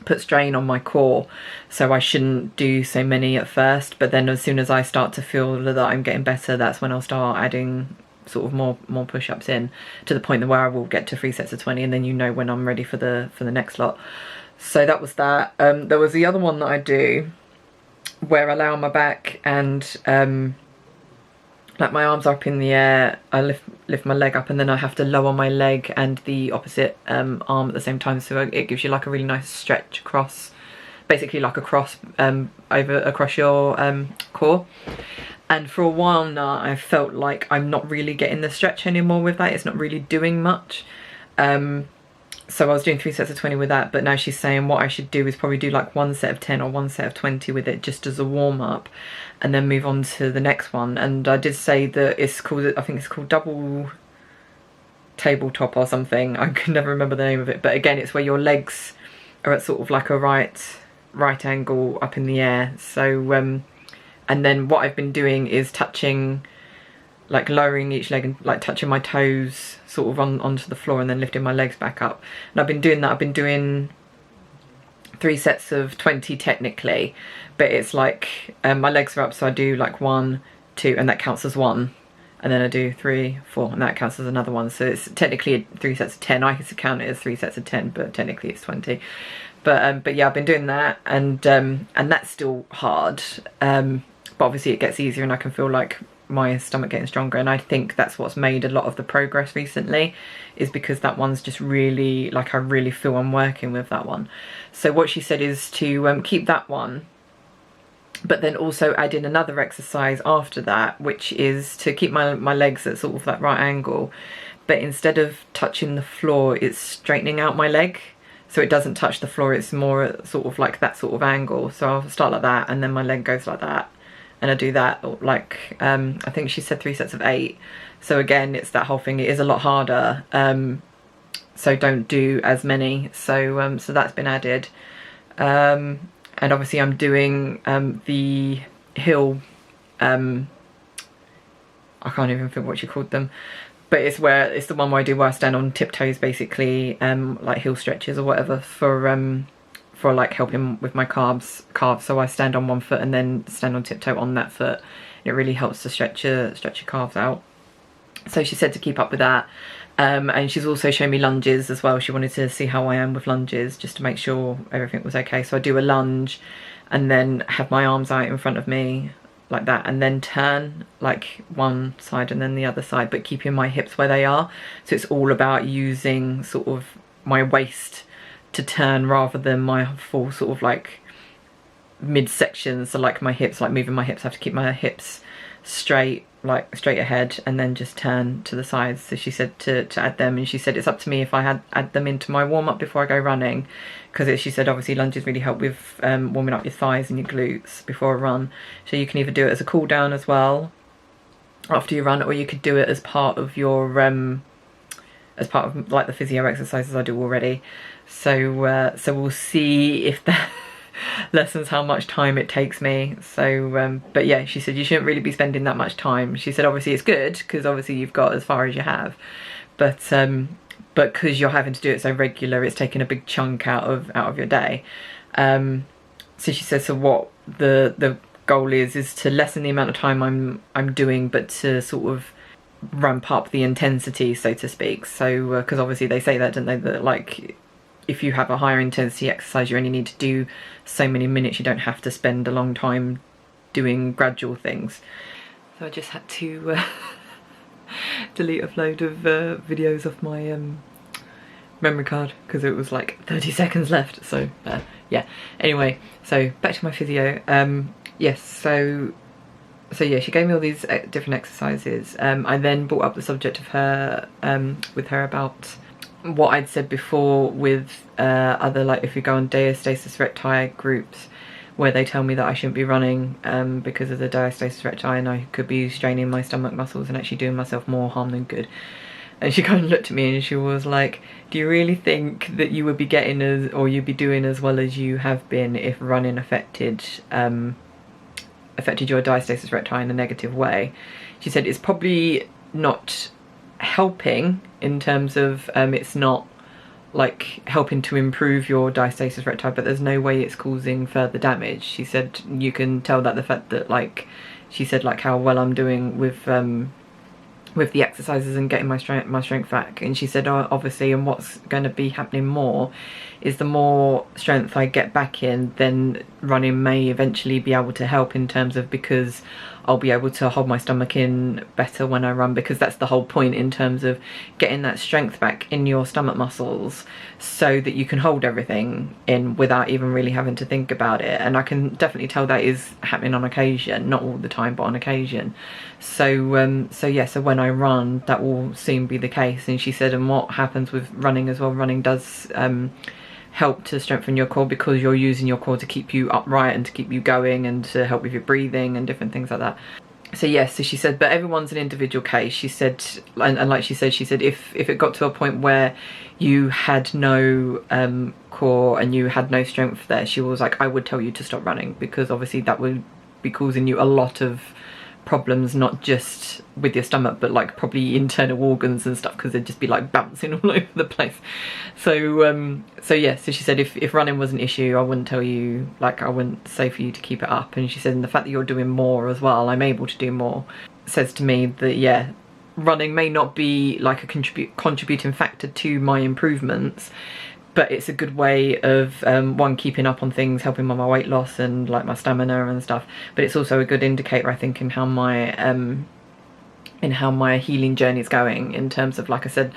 Speaker 1: put strain on my core, so I shouldn't do so many at first, but then as soon as I start to feel that I'm getting better, that's when I'll start adding sort of more push-ups in, to the point where I will get to 3 sets of 20, and then you know when I'm ready for the next lot. So that was that. There was the other one that I do, where I lay on my back and like my arms are up in the air, I lift my leg up, and then I have to lower my leg and the opposite arm at the same time, so it gives you like a really nice stretch across, basically like a cross across your core. And for a while now I felt like I'm not really getting the stretch anymore with that. It's not really doing much. So I was doing 3 sets of 20 with that, but now she's saying what I should do is probably do like 1 set of 10 or 1 set of 20 with it, just as a warm-up, and then move on to the next one. And I did say that it's called, I think it's called double tabletop or something. I can never remember the name of it, but again, it's where your legs are at sort of like a right angle up in the air. So and then what I've been doing is touching, like lowering each leg and like touching my toes sort of onto the floor, and then lifting my legs back up. And I've been doing that. I've been doing 3 sets of 20 technically, but it's like my legs are up, so I do like 1, 2, and that counts as 1, and then I do 3, 4, and that counts as another 1. So it's technically 3 sets of 10. I can count it as 3 sets of 10, but technically it's 20. But yeah, I've been doing that, and that's still hard. But obviously it gets easier, and I can feel like my stomach getting stronger, and I think that's what's made a lot of the progress recently, is because that one's just really, like, I really feel I'm working with that one. So what she said is to keep that one, but then also add in another exercise after that, which is to keep my legs at sort of that right angle, but instead of touching the floor, it's straightening out my leg so it doesn't touch the floor. It's more at sort of like that sort of angle. So I'll start like that, and then my leg goes like that, and I do that like I think she said 3 sets of 8. So again, it's that whole thing. It is a lot harder, so don't do as many. So so that's been added, and obviously I'm doing the hill, I can't even think what you called them, but it's the one where I do where I stand on tiptoes, basically, like heel stretches or whatever, for like helping with my calves. So I stand on one foot and then stand on tiptoe on that foot. It really helps to stretch your calves out. So she said to keep up with that, and she's also shown me lunges as well. She wanted to see how I am with lunges, just to make sure everything was okay. So I do a lunge and then have my arms out in front of me like that, and then turn like one side and then the other side, but keeping my hips where they are. So it's all about using sort of my waist to turn rather than my full sort of like midsection. So like my hips, like moving my hips, I have to keep my hips straight, like straight ahead, and then just turn to the sides. So she said to add them, and she said it's up to me if I add them into my warm-up before I go running, because she said obviously lunges really help with warming up your thighs and your glutes before a run. So you can either do it as a cool down as well after you run, or you could do it as part of your like the physio exercises I do already. So so we'll see if that lessens how much time it takes me. So but yeah, she said you shouldn't really be spending that much time. She said obviously it's good because obviously you've got as far as you have, but because you're having to do it so regular, it's taking a big chunk out of your day. So she says, so what the goal is to lessen the amount of time I'm doing, but to sort of ramp up the intensity, so to speak. So because obviously they say that, don't they, that like if you have a higher intensity exercise, you only need to do so many minutes. You don't have to spend a long time doing gradual things. So I just had to delete a load of videos off my memory card because it was like 30 seconds left. So yeah, anyway, so back to my physio. Yes, so yeah, she gave me all these different exercises. I then brought up the subject of her with her about what I'd said before with other, like if you go on diastasis recti groups where they tell me that I shouldn't be running because of the diastasis recti, and I could be straining my stomach muscles and actually doing myself more harm than good. And she kind of looked at me and she was like, do you really think that you would be getting as, or you'd be doing as well as you have been if running affected your diastasis recti in a negative way? She said it's probably not helping in terms of it's not like helping to improve your diastasis recti, but there's no way it's causing further damage. She said you can tell that the fact that, like she said, like how well I'm doing with the exercises and getting my strength back. And she said, oh, obviously, and what's going to be happening more is the more strength I get back in, then running may eventually be able to help, in terms of, because I'll be able to hold my stomach in better when I run, because that's the whole point, in terms of getting that strength back in your stomach muscles so that you can hold everything in without even really having to think about it. And I can definitely tell that is happening on occasion, not all the time, but on occasion. So so when I run, that will soon be the case. And she said, and what happens with running as well, running does help to strengthen your core, because you're using your core to keep you upright and to keep you going and to help with your breathing and different things like that. So yes, so she said, but everyone's an individual case. She said, and like she said if it got to a point where you had no core and you had no strength there, she was like, I would tell you to stop running, because obviously that would be causing you a lot of problems, not just with your stomach, but like probably internal organs and stuff, because they'd just be like bouncing all over the place. So yeah, so she said if running was an issue, I wouldn't tell you, like I wouldn't say for you to keep it up. And she said, and the fact that you're doing more as well, I'm able to do more, says to me that yeah, running may not be like a contributing factor to my improvements, but it's a good way of one, keeping up on things, helping with my weight loss and like my stamina and stuff. But it's also a good indicator, I think, in how my healing journey is going, in terms of, like I said,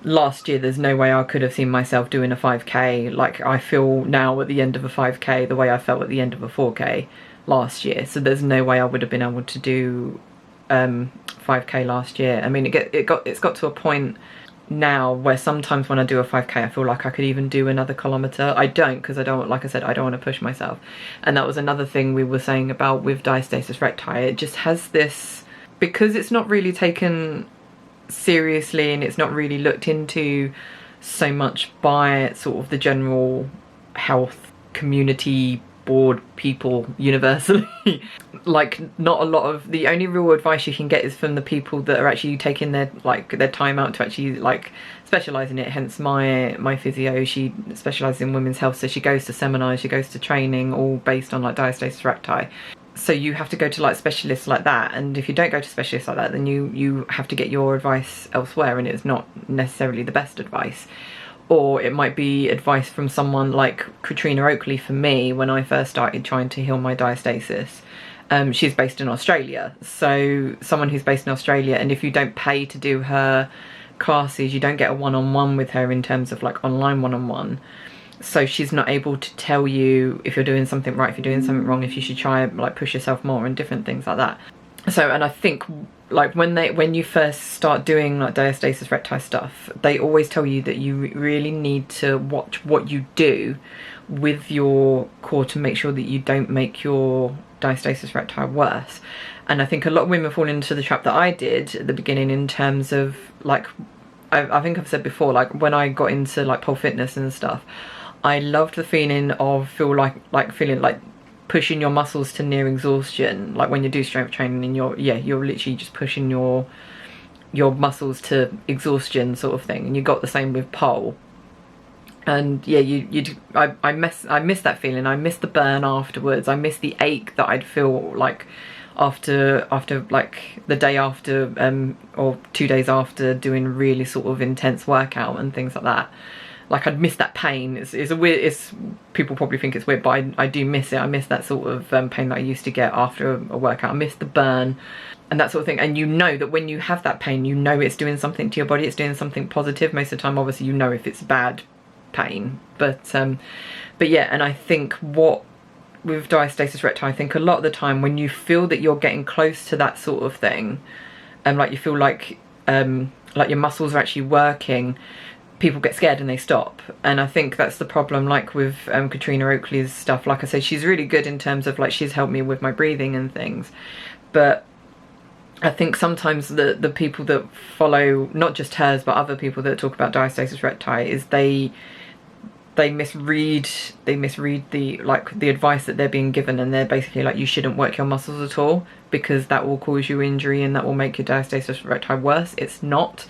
Speaker 1: last year there's no way I could have seen myself doing a 5k like I feel now at the end of a 5k the way I felt at the end of a 4k last year. So there's no way I would have been able to do 5k last year. I mean, it's got to a point now where sometimes when I do a 5k I feel like I could even do another kilometre. I don't, because I don't, like I said, I don't want to push myself. And that was another thing we were saying about with diastasis recti. It just has this, because it's not really taken seriously and it's not really looked into so much by sort of the general health community board people universally. Like, not a lot of, the only real advice you can get is from the people that are actually taking their time out to actually like specialise in it. Hence my physio, she specialises in women's health, so she goes to seminars, she goes to training, all based on like diastasis recti. So you have to go to like specialists like that, and if you don't go to specialists like that, then you have to get your advice elsewhere, and it's not necessarily the best advice. Or it might be advice from someone like Katrina Oakley for me when I first started trying to heal my diastasis. She's based in Australia, so someone who's based in Australia, and if you don't pay to do her classes, you don't get a one-on-one with her in terms of like online one-on-one. So she's not able to tell you if you're doing something right, if you're doing something wrong, if you should try like push yourself more and different things like that. So, and I think like when you first start doing like diastasis recti stuff, they always tell you that you really need to watch what you do with your core to make sure that you don't make your diastasis recti worse. And I think a lot of women fall into the trap that I did at the beginning, in terms of like, I think I've said before, like when I got into like pole fitness and stuff, I loved the feeling of feeling like pushing your muscles to near exhaustion. Like when you do strength training and you're literally just pushing your muscles to exhaustion sort of thing. And you got the same with pole. And yeah, I miss that feeling. I miss the burn afterwards. I miss the ache that I'd feel like after like the day after or 2 days after doing really sort of intense workout and things like that. Like I'd miss that pain. It's a weird, people probably think it's weird, but I do miss it. I miss that sort of pain that I used to get after a workout. I miss the burn and that sort of thing. And you know that when you have that pain, you know it's doing something to your body, it's doing something positive. Most of the time, obviously, you know if it's bad pain. But yeah, and I think with diastasis recti, I think a lot of the time when you feel that you're getting close to that sort of thing, and like you feel like your muscles are actually working, people get scared and they stop. And I think that's the problem, like with Katrina Oakley's stuff. Like I said, she's really good in terms of like she's helped me with my breathing and things, but I think sometimes the people that follow, not just hers but other people that talk about diastasis recti, is they misread the advice that they're being given, and they're basically like, you shouldn't work your muscles at all because that will cause you injury and that will make your diastasis recti worse. It's not.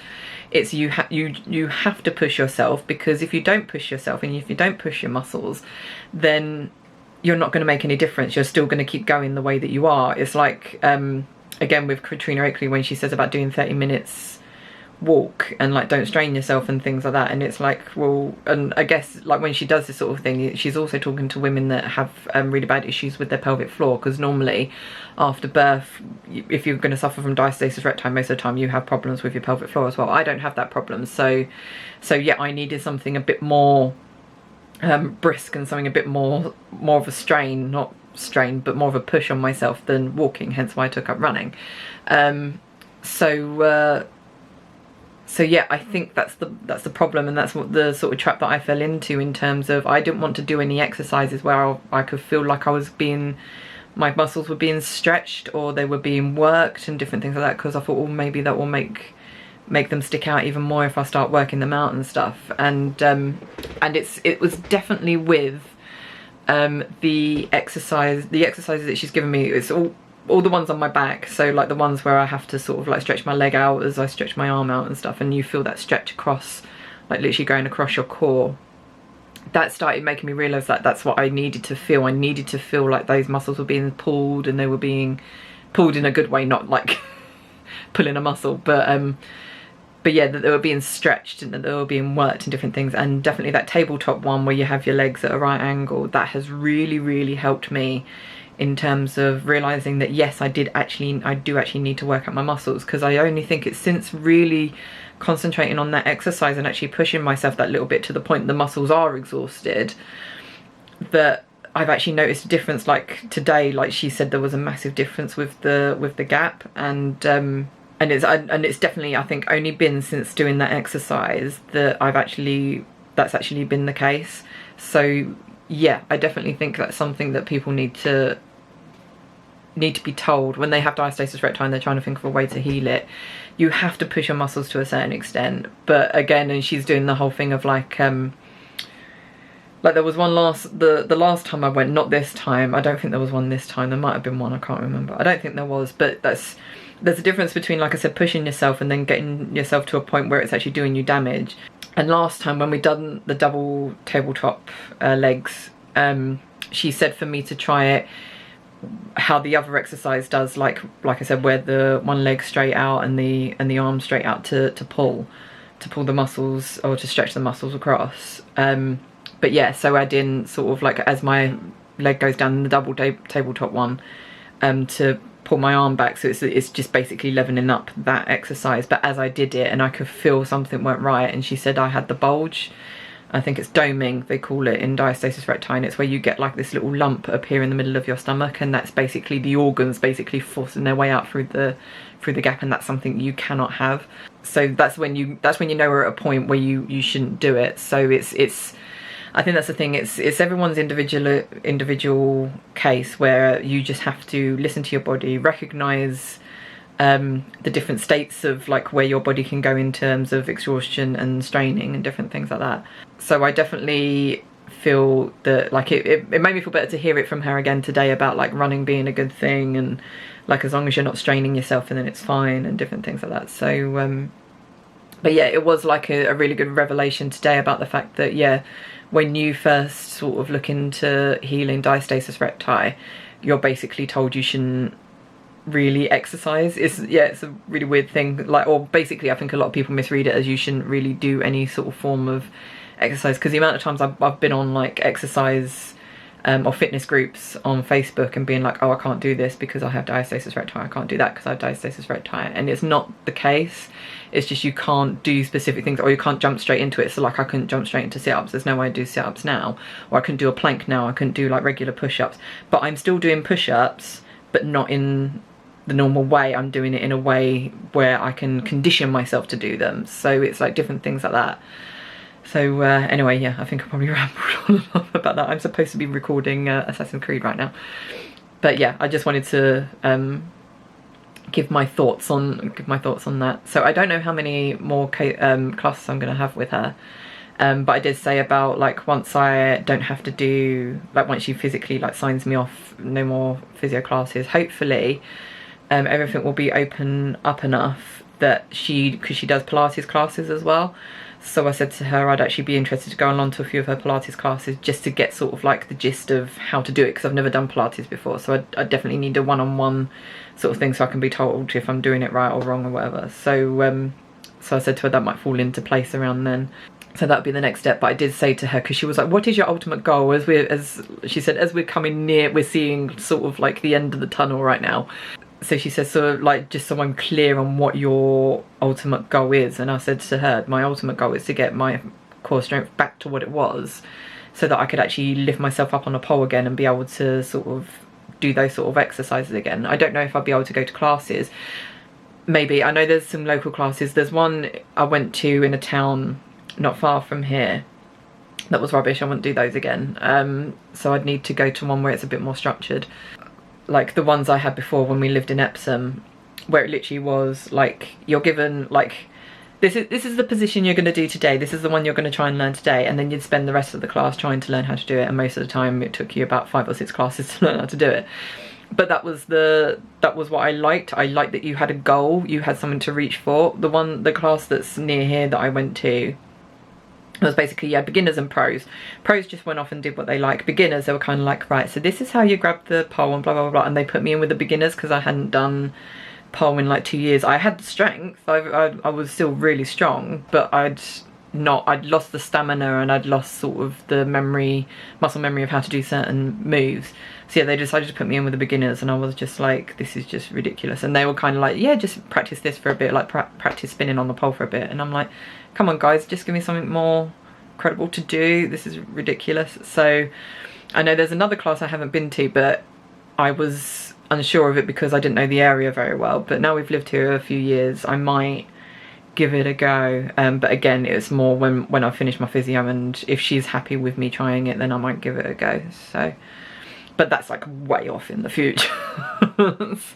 Speaker 1: It's you have to push yourself, because if you don't push yourself and if you don't push your muscles, then you're not going to make any difference. You're still going to keep going the way that you are. It's like again with Katrina Oakley, when she says about doing 30 minutes walk and like don't strain yourself and things like that. And it's like, well, and I guess like when she does this sort of thing, she's also talking to women that have really bad issues with their pelvic floor, because normally after birth, if you're going to suffer from diastasis recti, most of the time you have problems with your pelvic floor as well. I don't have that problem, so yeah, I needed something a bit more brisk and something a bit more of a strain, not strain, but more of a push on myself than walking, hence why I took up running. So yeah, I think that's the problem, and that's what the sort of trap that I fell into, in terms of I didn't want to do any exercises where I could feel like I was being, my muscles were being stretched or they were being worked and different things like that, because I thought, well, maybe that will make them stick out even more if I start working them out and stuff. And it was definitely with the exercises that she's given me. It's all the ones on my back, so like the ones where I have to sort of like stretch my leg out as I stretch my arm out and stuff, and you feel that stretch across, like literally going across your core. That started making me realise that that's what I needed to feel. I needed to feel like those muscles were being pulled, and they were being pulled in a good way, not like pulling a muscle, but yeah, that they were being stretched and that they were being worked and different things. And definitely that tabletop one where you have your legs at a right angle, that has really helped me in terms of realizing that yes, I do actually need to work out my muscles, because I only think it's since really concentrating on that exercise and actually pushing myself that little bit to the point the muscles are exhausted, that I've actually noticed a difference. Like today, like she said, there was a massive difference with the gap, and it's definitely, I think, only been since doing that exercise that that's actually been the case. So yeah, I definitely think that's something that people need to be told when they have diastasis recti and they're trying to think of a way to heal it. You have to push your muscles to a certain extent. But again, and she's doing the whole thing of like there was one the last time I went, not this time. I don't think there was one this time. There might have been one, I can't remember. I don't think there was, but there's a difference between, like I said, pushing yourself and then getting yourself to a point where it's actually doing you damage. And last time when we done the double tabletop legs, she said for me to try it how the other exercise does, like I said, where the one leg straight out and the arm straight out to pull the muscles, or to stretch the muscles across. But yeah, so I didn't sort of like, as my leg goes down in the double tabletop one, to pull my arm back, so it's just basically leveling up that exercise. But as I did it, and I could feel something weren't right, and she said I had the bulge. I think it's doming, they call it in diastasis recti, and it's where you get like this little lump appear in the middle of your stomach, and that's basically the organs basically forcing their way out through the gap, and that's something you cannot have. So that's when you know we're at a point where you shouldn't do it. So it's I think that's the thing, it's everyone's individual case, where you just have to listen to your body, recognise the different states of like where your body can go in terms of exhaustion and straining and different things like that. So I definitely feel that like it made me feel better to hear it from her again today about like running being a good thing, and like as long as you're not straining yourself, and then it's fine, and different things like that. So but yeah, it was like a really good revelation today about the fact that yeah, when you first sort of look into healing diastasis recti, you're basically told you shouldn't really exercise. It's a really weird thing, like, or basically I think a lot of people misread it as you shouldn't really do any sort of form of exercise, because the amount of times I've been on like exercise or fitness groups on Facebook and being like, oh, I can't do this because I have diastasis recti, I can't do that because I have diastasis recti, and it's not the case. It's just you can't do specific things, or you can't jump straight into it. So like I couldn't jump straight into sit-ups, there's no way I do sit-ups now, or I couldn't do a plank now, I couldn't do like regular push-ups, but I'm still doing push-ups, but not in the normal way. I'm doing it in a way where I can condition myself to do them. So it's like different things like that. So anyway, yeah, I think I probably rambled on and on about that. I'm supposed to be recording Assassin's Creed right now, but yeah, I just wanted to give my thoughts on that. So I don't know how many more classes I'm gonna have with her, but I did say about like once I don't have to do, like once she physically like signs me off, no more physio classes, hopefully everything will be open up enough that because she does Pilates classes as well. So I said to her I'd actually be interested to go along to a few of her Pilates classes just to get sort of like the gist of how to do it, because I've never done Pilates before. So I definitely need a one-on-one sort of thing, so I can be told if I'm doing it right or wrong or whatever. So So I said to her that might fall into place around then. So that would be the next step. But I did say to her, because she was like, what is your ultimate goal? As she said, as we're coming near, we're seeing sort of like the end of the tunnel right now. So she says, so like, just so I'm clear on what your ultimate goal is. And I said to her, my ultimate goal is to get my core strength back to what it was, so that I could actually lift myself up on a pole again and be able to sort of do those sort of exercises again. I don't know if I'll be able to go to classes. Maybe. I know there's some local classes. There's one I went to in a town not far from here that was rubbish. I wouldn't do those again. So I'd need to go to one where it's a bit more structured. Like the ones I had before when we lived in Epsom, where it literally was like, you're given like, this is the position you're going to do today, this is the one you're going to try and learn today, and then you'd spend the rest of the class trying to learn how to do it, and most of the time it took you about 5 or 6 classes to learn how to do it. But that was what I liked. I liked that you had a goal, you had something to reach for. The class that's near here that I went to, it was basically, yeah, beginners and pros. Pros just went off and did what they like. Beginners, they were kind of like, right, so this is how you grab the pole and blah, blah, blah. And they put me in with the beginners because I hadn't done pole in like 2 years. I had the strength. I was still really strong, but I'd lost the stamina, and I'd lost sort of the muscle memory of how to do certain moves. So yeah, they decided to put me in with the beginners, and I was just like, this is just ridiculous. And they were kind of like, yeah, just practice this for a bit, like practice spinning on the pole for a bit. And I'm like, come on guys, just give me something more credible to do. This is ridiculous. So I know there's another class I haven't been to, but I was unsure of it because I didn't know the area very well. But now we've lived here a few years, I might give it a go. But again, it's more when I finish my physio, and if she's happy with me trying it, then I might give it a go. So, but that's like way off in the future.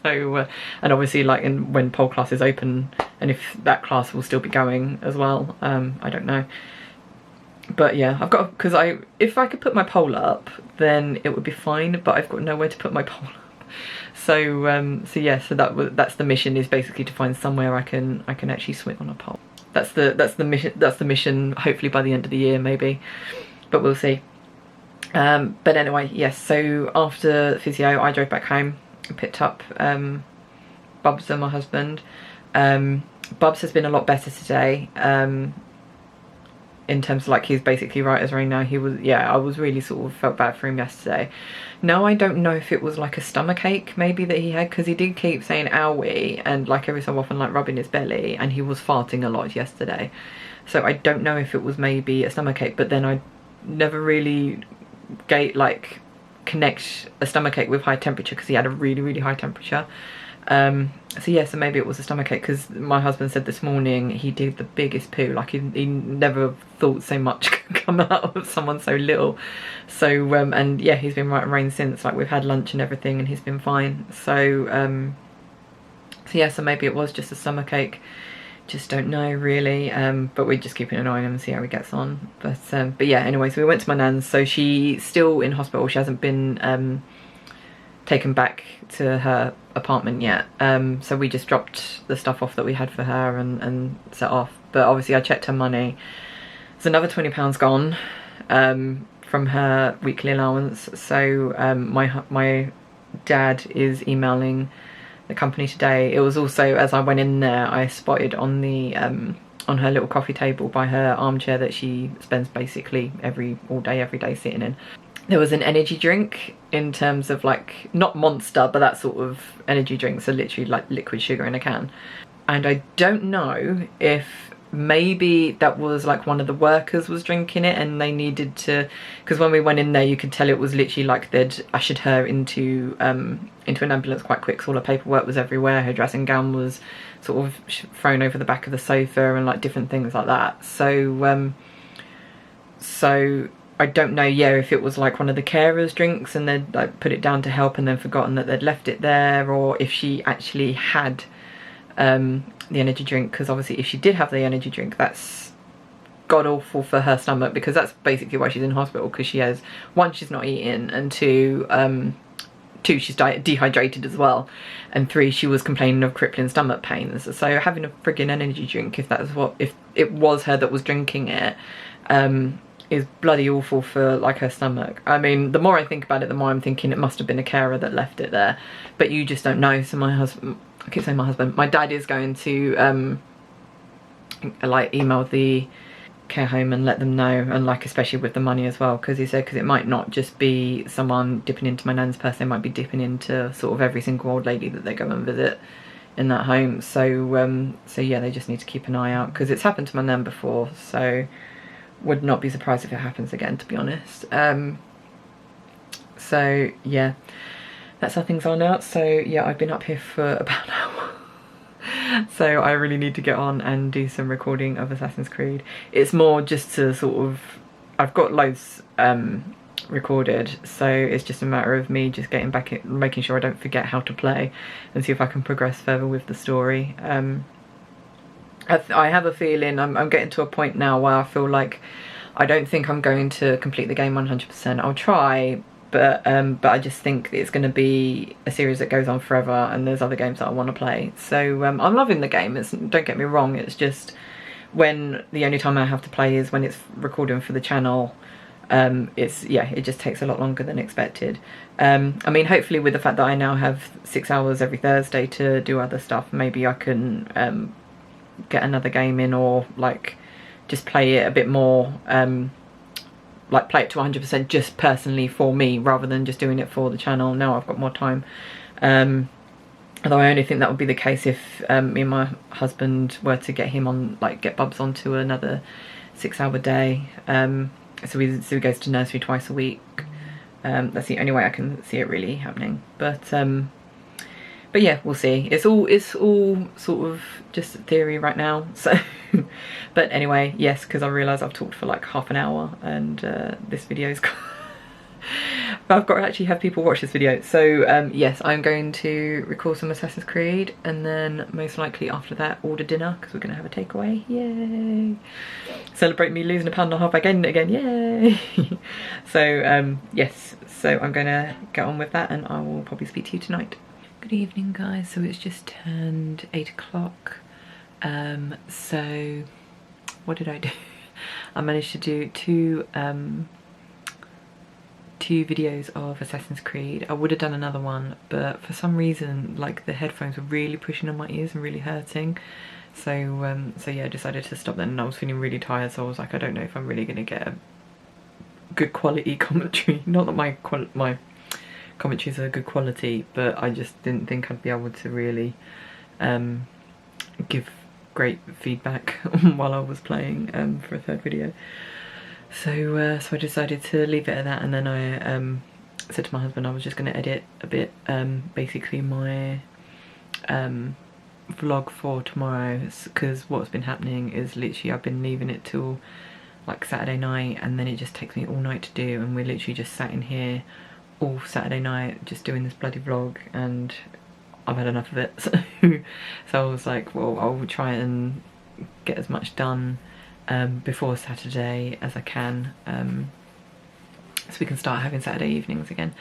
Speaker 1: So and obviously like when pole classes open, and if that class will still be going as well, I don't know. But yeah, I've got, because if I could put my pole up, then it would be fine, but I've got nowhere to put my pole up. So so yeah, so that's the mission, is basically to find somewhere I can actually swing on a pole. That's the mission, hopefully by the end of the year maybe, but we'll see. But anyway, yes, so after physio I drove back home and picked up Bubs and my husband. Bubs has been a lot better today, in terms of like, he's basically right as rain now. He was, yeah, I was really sort of felt bad for him yesterday. Now I don't know if it was like a stomach ache maybe that he had, because he did keep saying owie and like every so often like rubbing his belly, and he was farting a lot yesterday. So I don't know if it was maybe a stomach ache, but then I never really connect a stomach ache with high temperature, because he had a really high temperature. So yeah, so maybe it was a stomach ache, because my husband said this morning he did the biggest poo, like he never thought so much could come out of someone so little. So and yeah, he's been right and rain since, like we've had lunch and everything, and he's been fine. So so yeah, so maybe it was just a stomach ache, just don't know really. But we're just keeping an eye on him and see how he gets on. But yeah, anyway, so we went to my nan's. So she's still in hospital, she hasn't been taken back to her apartment yet. So we just dropped the stuff off that we had for her and set off. But obviously I checked her money, there's another £20 gone from her weekly allowance. So my dad is emailing the company today. It was also, as I went in there, I spotted on the on her little coffee table by her armchair that she spends basically all day every day sitting in, there was an energy drink, in terms of like, not Monster, but that sort of energy drink, so literally like liquid sugar in a can. And I don't know if maybe that was like one of the workers was drinking it and they needed to, because when we went in there you could tell it was literally like they'd ushered her into an ambulance quite quick, so all her paperwork was everywhere, her dressing gown was sort of thrown over the back of the sofa and like different things like that. So so I don't know, yeah, if it was like one of the carers' drinks and they'd like put it down to help and then forgotten that they'd left it there, or if she actually had the energy drink, because obviously if she did have the energy drink, that's god awful for her stomach, because that's basically why she's in hospital, because she has, one, she's not eating, and two, she's dehydrated as well, and three, she was complaining of crippling stomach pains. So having a friggin' energy drink, if it was her that was drinking it, is bloody awful for like her stomach. I mean, the more I think about it, the more I'm thinking it must have been a carer that left it there, but you just don't know. So my husband, I keep saying my husband, my dad is going to like email the care home and let them know, and like especially with the money as well, because he said because it might not just be someone dipping into my nan's purse, they might be dipping into sort of every single old lady that they go and visit in that home. So so yeah, they just need to keep an eye out, because it's happened to my nan before, so would not be surprised if it happens again, to be honest. So yeah, that's how things are now. So yeah, I've been up here for about an hour. So I really need to get on and do some recording of Assassin's Creed. It's more just to sort of, I've got loads recorded, so it's just a matter of me just getting back in, making sure I don't forget how to play, and see if I can progress further with the story. I have a feeling I'm getting to a point now where I feel like I don't think I'm going to complete the game 100%. I'll try, but I just think it's going to be a series that goes on forever, and there's other games that I want to play. So I'm loving the game. Don't get me wrong. It's just when the only time I have to play is when it's recording for the channel. It just takes a lot longer than expected. I mean, hopefully with the fact that I now have 6 hours every Thursday to do other stuff, maybe I can get another game in, or like just play it a bit more, like play it to 100% just personally for me, rather than just doing it for the channel. Now I've got more time. Although I only think that would be the case if me and my husband were to get him on, like get Bubs onto another 6-hour day. So he goes to nursery twice a week. That's the only way I can see it really happening. But yeah, we'll see. It's all sort of just theory right now. So, but anyway, yes, because I realise I've talked for like half an hour, and this video's but I've got to actually have people watch this video. So yes, I'm going to record some Assassin's Creed, and then most likely after that order dinner, because we're going to have a takeaway. Yay! Celebrate me losing 1.5 pounds again, yay! So yes, so I'm going to get on with that, and I will probably speak to you tonight. Good evening, guys. So it's just turned 8 o'clock. So what did I do? I managed to do two videos of Assassin's Creed. I would have done another one, but for some reason, like, the headphones were really pushing on my ears and really hurting. So so yeah, I decided to stop then, and I was feeling really tired, so I was like, I don't know if I'm really gonna get a good quality commentary. Not that my commentaries are good quality, but I just didn't think I'd be able to really give great feedback while I was playing for a third video. So so I decided to leave it at that, and then I said to my husband I was just going to edit a bit, basically my vlog for tomorrow, because what's been happening is literally I've been leaving it till like Saturday night, and then it just takes me all night to do, and we're literally just sat in here all Saturday night just doing this bloody vlog, and I've had enough of it. So I was like, well, I'll try and get as much done before Saturday as I can, so we can start having Saturday evenings again.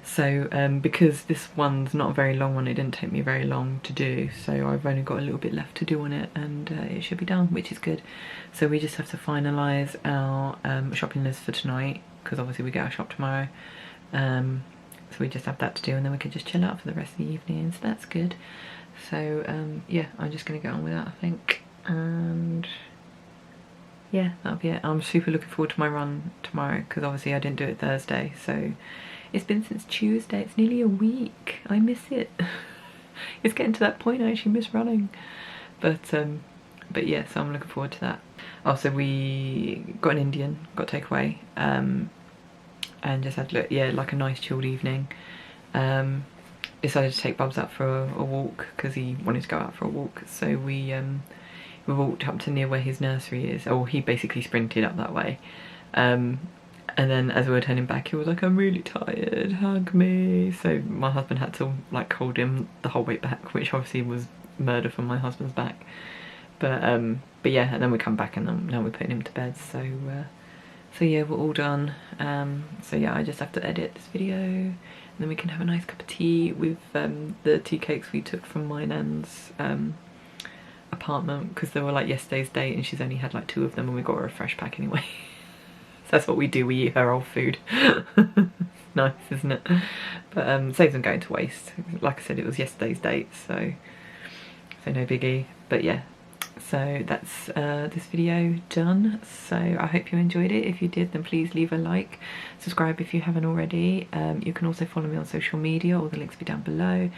Speaker 1: So because this one's not a very long one, it didn't take me very long to do, so I've only got a little bit left to do on it, and it should be done, which is good. So we just have to finalise our shopping list for tonight, because obviously we get our shop tomorrow. So we just have that to do, and then we can just chill out for the rest of the evening, so that's good. So yeah, I'm just going to get on with that, I think, and yeah, that'll be it. I'm super looking forward to my run tomorrow, because obviously I didn't do it Thursday, so it's been since Tuesday. It's nearly a week. I miss it. It's getting to that point I actually miss running. But yeah, so I'm looking forward to that. Also, we got an Indian, got takeaway, and just had like a nice chilled evening. Decided to take Bubs out for a walk, because he wanted to go out for a walk. So we walked up to near where his nursery is, or he basically sprinted up that way. And then as we were turning back, he was like, I'm really tired, hug me. So my husband had to like hold him the whole way back, which obviously was murder from my husband's back. But yeah, and then we come back, and then now we're putting him to bed. So so yeah, we're all done. So yeah, I just have to edit this video, and then we can have a nice cup of tea with the tea cakes we took from my nan's apartment, because they were like yesterday's date, and she's only had like 2 of them, and we got her a fresh pack anyway. So that's what we do, we eat her old food. Nice, isn't it? But saves them going to waste. Like I said, it was yesterday's date, so no biggie. But yeah, So that's this video done. So I hope you enjoyed it. If you did, then please leave a like, subscribe if you haven't already. You can also follow me on social media, all the links will be down below.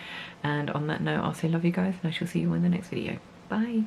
Speaker 1: And on that note, I'll say love you guys, and I shall see you in the next video. Bye.